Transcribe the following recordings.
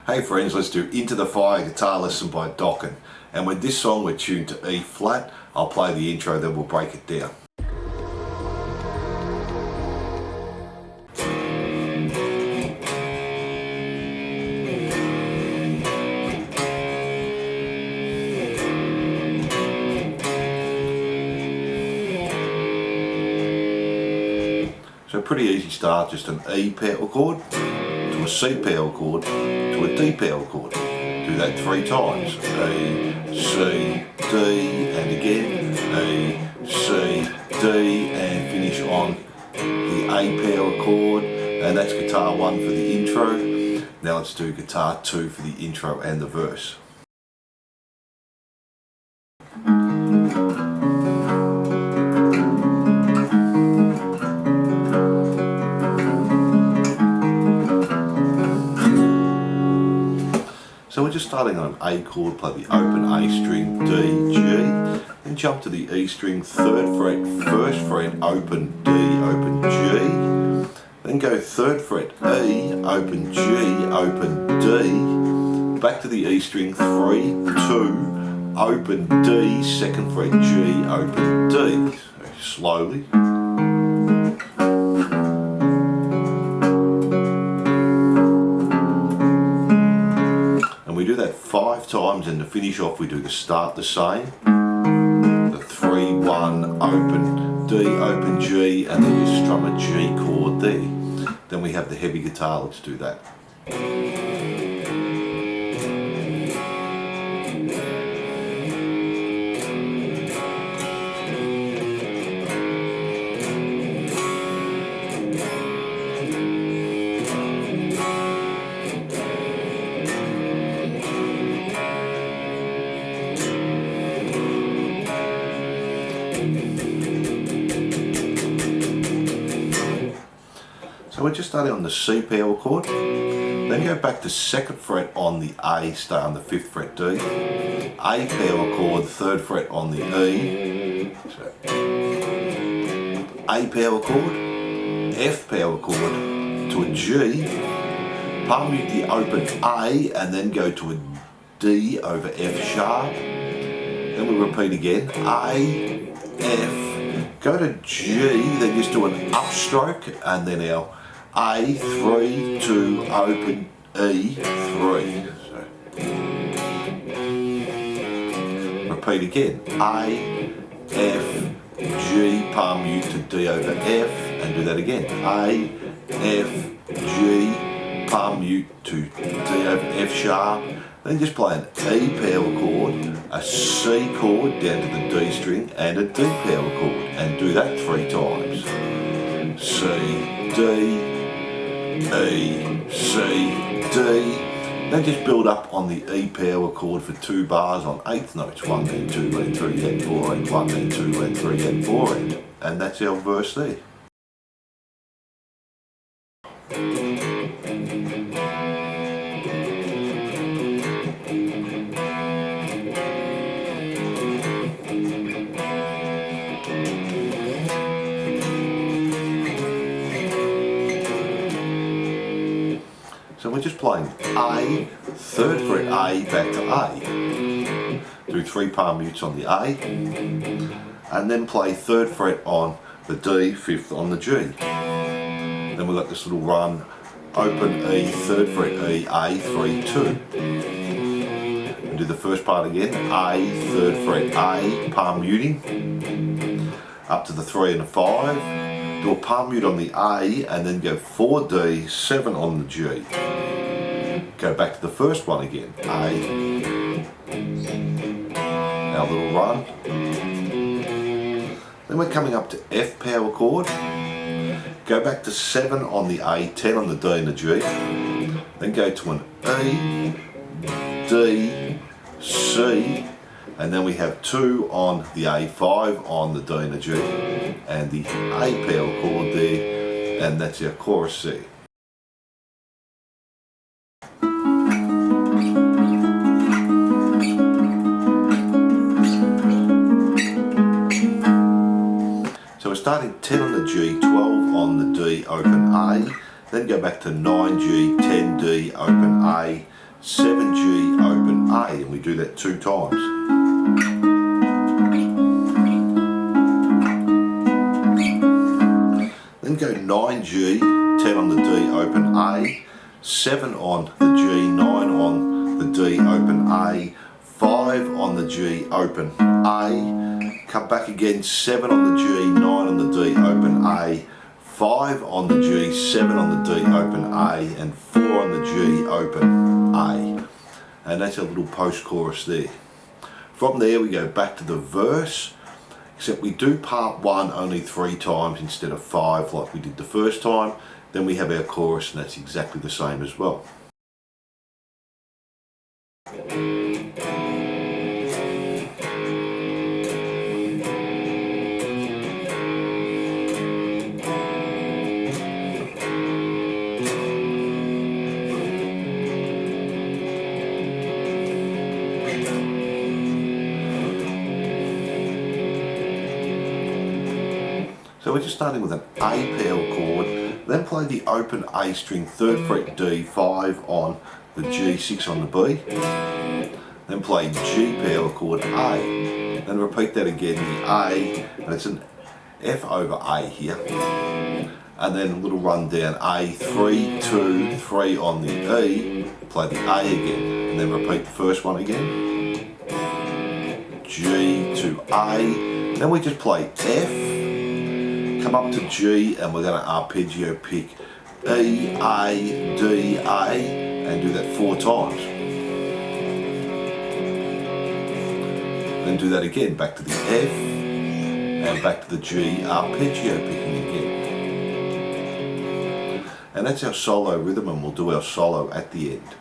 Hey friends, let's do Into the Fire guitar lesson by Dokken. And with this song we're tuned to E flat. I'll play the intro, then we'll break it down. So pretty easy start, just an E power chord to a C power chord to a D power chord. Do that 3 times. E, C, D, and again E, C, D, and finish on the A power chord. And that's guitar 1 for the intro. Now let's do guitar 2 for the intro and the verse. So we're just starting on an A chord, play the open A string, D, G, then jump to the E string, 3rd fret, 1st fret, open D, open G, then go 3rd fret, E, open G, open D, back to the E string, 3, 2, open D, 2nd fret, G, open D, so slowly. We do that 5 times, and to finish off we do the start the same. The 3, 1, open D, open G, and then just strum a G chord there. Then we have the heavy guitar, let's do that. So we're just starting on the C power chord, then go back to 2nd fret on the A, stay on the 5th fret D, A power chord, 3rd fret on the E, so A power chord, F power chord to a G, palm mute the open A and then go to a D over F sharp, then we repeat again, A, F, go to G, then just do an upstroke and then our A, 3, 2, open, E, 3. So, repeat again, A, F, G, palm mute to D over F, and do that again. A, F, G, palm mute to D over F sharp, then just play an E power chord, a C chord down to the D string, and a D power chord, and do that 3 times. C, D, E, C, D, then just build up on the E power chord for 2 bars on 8th notes, 1 and 2 and 3 and 4 and 1 and 2 and 3 and 4 and that's our verse there. So we're just playing A, 3rd fret A, back to A. Do 3 palm mutes on the A, and then play 3rd fret on the D, 5th on the G. Then we've got this little run, open E, 3rd fret E, A, 3, 2. And do the first part again, A, 3rd fret A, palm muting, up to the 3 and a 5. Do a palm mute on the A and then go 4 D, 7 on the G. Go back to the first one again, A, our little run. Then we're coming up to F power chord. Go back to 7 on the A, 10 on the D and the G. Then go to an E, D, C, and then we have 2 on the A, 5 on the D and the G, and the A power chord there, and that's our chorus C. So we're starting 10 on the G, 12 on the D, open A, then go back to 9G, 10D, open A, 7 G, open A, and we do that 2 times. Then go 9 G, 10 on the D, open A, 7 on the G, 9 on the D, open A, 5 on the G, open A, come back again, 7 on the G, 9 on the D, open A, 5 on the G, 7 on the D, open A, and 4 on the G, open A. And that's a little post-chorus there. From there we go back to the verse, except we do part 1 only 3 times instead of 5 like we did the first time. Then we have our chorus, and that's exactly the same as well. So we're just starting with an A power chord, then play the open A string, 3rd fret D, 5 on the G, 6 on the B, then play G power chord A, then repeat that again, the A, and it's an F over A here, and then a little run down, A, 3, 2, 3 on the E, play the A again, and then repeat the first one again, G to A, then we just play F, come up to G, and we're going to arpeggio pick E, A, D, A, and do that 4 times. Then do that again, back to the F, and back to the G, arpeggio picking again. And that's our solo rhythm, and we'll do our solo at the end.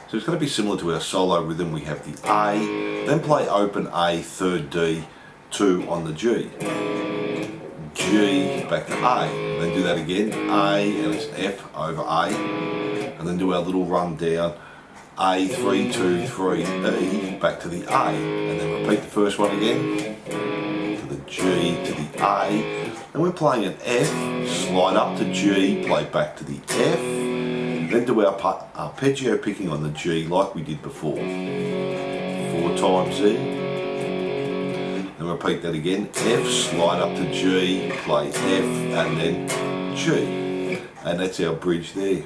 So it's going to be similar to our solo rhythm. We have the A, then play open A, 3rd D, 2 on the G, G, back to A, and then do that again, A, and it's F over A, and then do our little run down, A, 3, 2, 3, E, back to the A, and then repeat the first one again, to the G, to the A, and we're playing an F, slide up to G, play back to the F, then do our arpeggio picking on the G like we did before. 4 times E. Then repeat that again. F, slide up to G, play F, and then G. And that's our bridge there.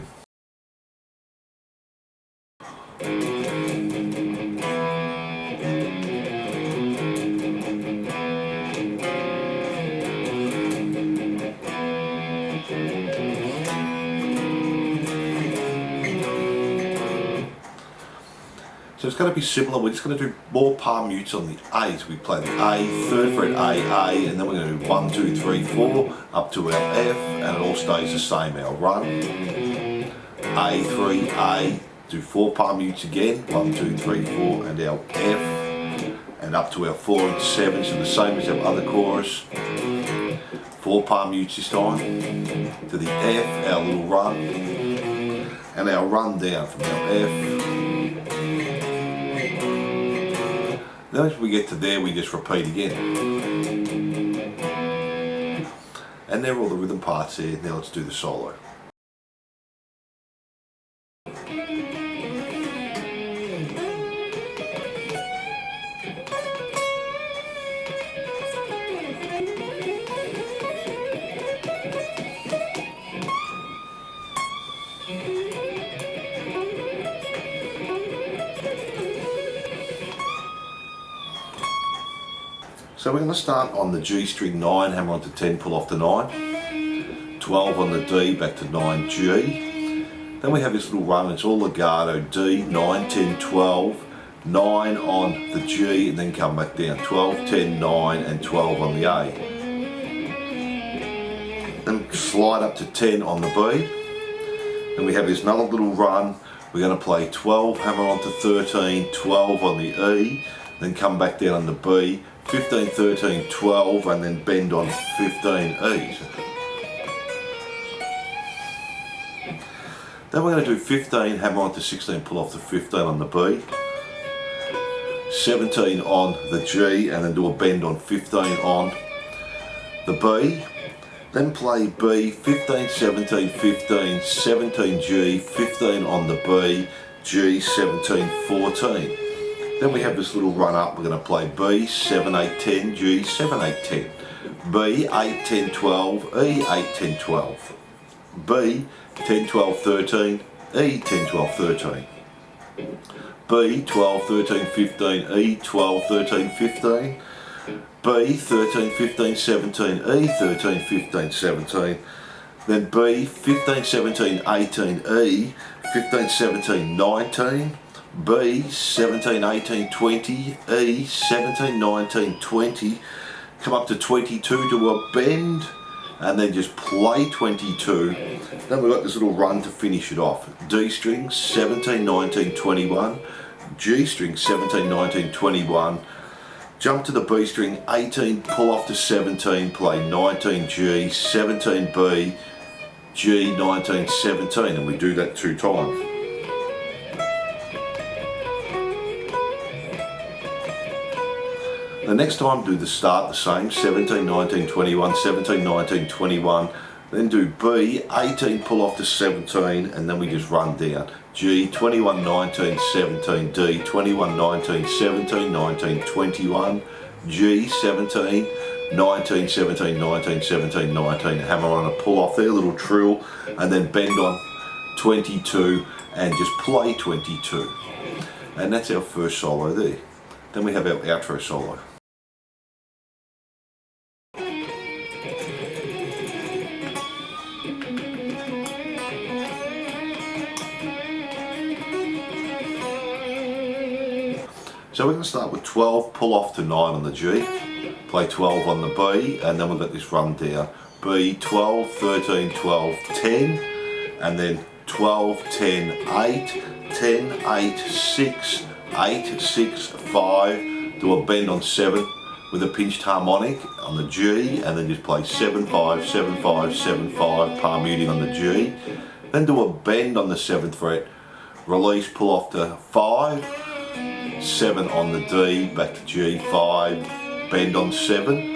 So it's going to be similar. We're just going to do more palm mutes on the A's. We play the A, 3rd fret A, and then we're going to do 1, 2, 3, 4 up to our F, and it all stays the same. Our run, A, 3, A, do 4 palm mutes again, 1, 2, 3, 4, and our F, and up to our 4 and 7, so the same as our other chorus. 4 palm mutes this time, to the F, our little run, and our run down from our F. Then as we get to there, we just repeat again. And there are all the rhythm parts there. Now let's do the solo. So we're going to start on the G string 9, hammer onto 10, pull off the 9, 12 on the D, back to 9 G. Then we have this little run, it's all legato, D, 9, 10, 12, 9 on the G, and then come back down, 12, 10, 9, and 12 on the A. Then slide up to 10 on the B. Then we have this another little run, we're going to play 12, hammer onto 13, 12 on the E, then come back down on the B, 15, 13, 12, and then bend on 15 E. Then we're going to do 15, hammer onto 16, pull off the 15 on the B, 17 on the G, and then do a bend on 15 on the B. Then play B, 15, 17, 15, 17 G, 15 on the B, G, 17, 14. Then we have this little run up, we're going to play B, 7, 8, 10, G, 7, 8, 10, B, 8, 10, 12, E, 8, 10, 12, B, 10, 12, 13, E, 10, 12, 13, B, 12, 13, 15, E, 12, 13, 15, B, 13, 15, 17, E, 13, 15, 17, then B, 15, 17, 18, E, 15, 17, 19, B, 17, 18, 20, E, 17, 19, 20, come up to 22, do a bend, and then just play 22. Then we've got this little run to finish it off. D string, 17, 19, 21, G string, 17, 19, 21, jump to the B string, 18, pull off to 17, play 19 G, 17 B, G, 19, 17, and we do that 2 times. The next time do the start the same, 17, 19, 21, 17, 19, 21, then do B, 18, pull off to 17, and then we just run down. G, 21, 19, 17, D, 21, 19, 17, 19, 21, G, 17, 19, 17, 19, 17, 19, hammer on a pull off there, little trill, and then bend on 22 and just play 22. And that's our first solo there. Then we have our outro solo. So we're going to start with 12, pull off to 9 on the G, play 12 on the B, and then we've got this run down. B, 12, 13, 12, 10, and then 12, 10, 8, 10, 8, 6, 8, 6, 5, do a bend on 7 with a pinched harmonic on the G, and then just play 7, 5, 7, 5, 7, 5, palm muting on the G, then do a bend on the 7th fret, release, pull off to 5, 7 on the D, back to G, 5, bend on 7,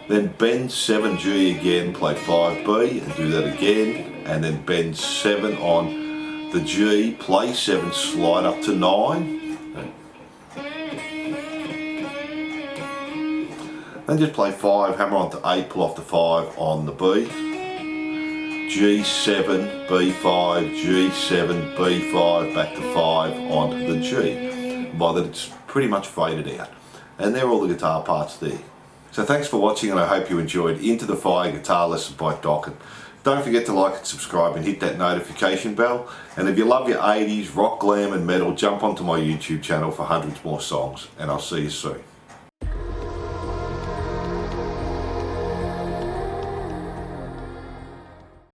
then bend 7 G again, play 5 B, and do that again, and then bend 7 on the G, play 7, slide up to 9, then just play 5, hammer onto 8, pull off to 5 on the B, G7, B5, G7, B5, back to 5 onto the G. By that it's pretty much faded out, and they're all the guitar parts there. So thanks for watching, and I hope you enjoyed Into the Fire Guitar Lesson by Dokken. Don't forget to like and subscribe and hit that notification bell, and if you love your 80s rock, glam and metal, jump onto my YouTube channel for hundreds more songs, and I'll see you soon.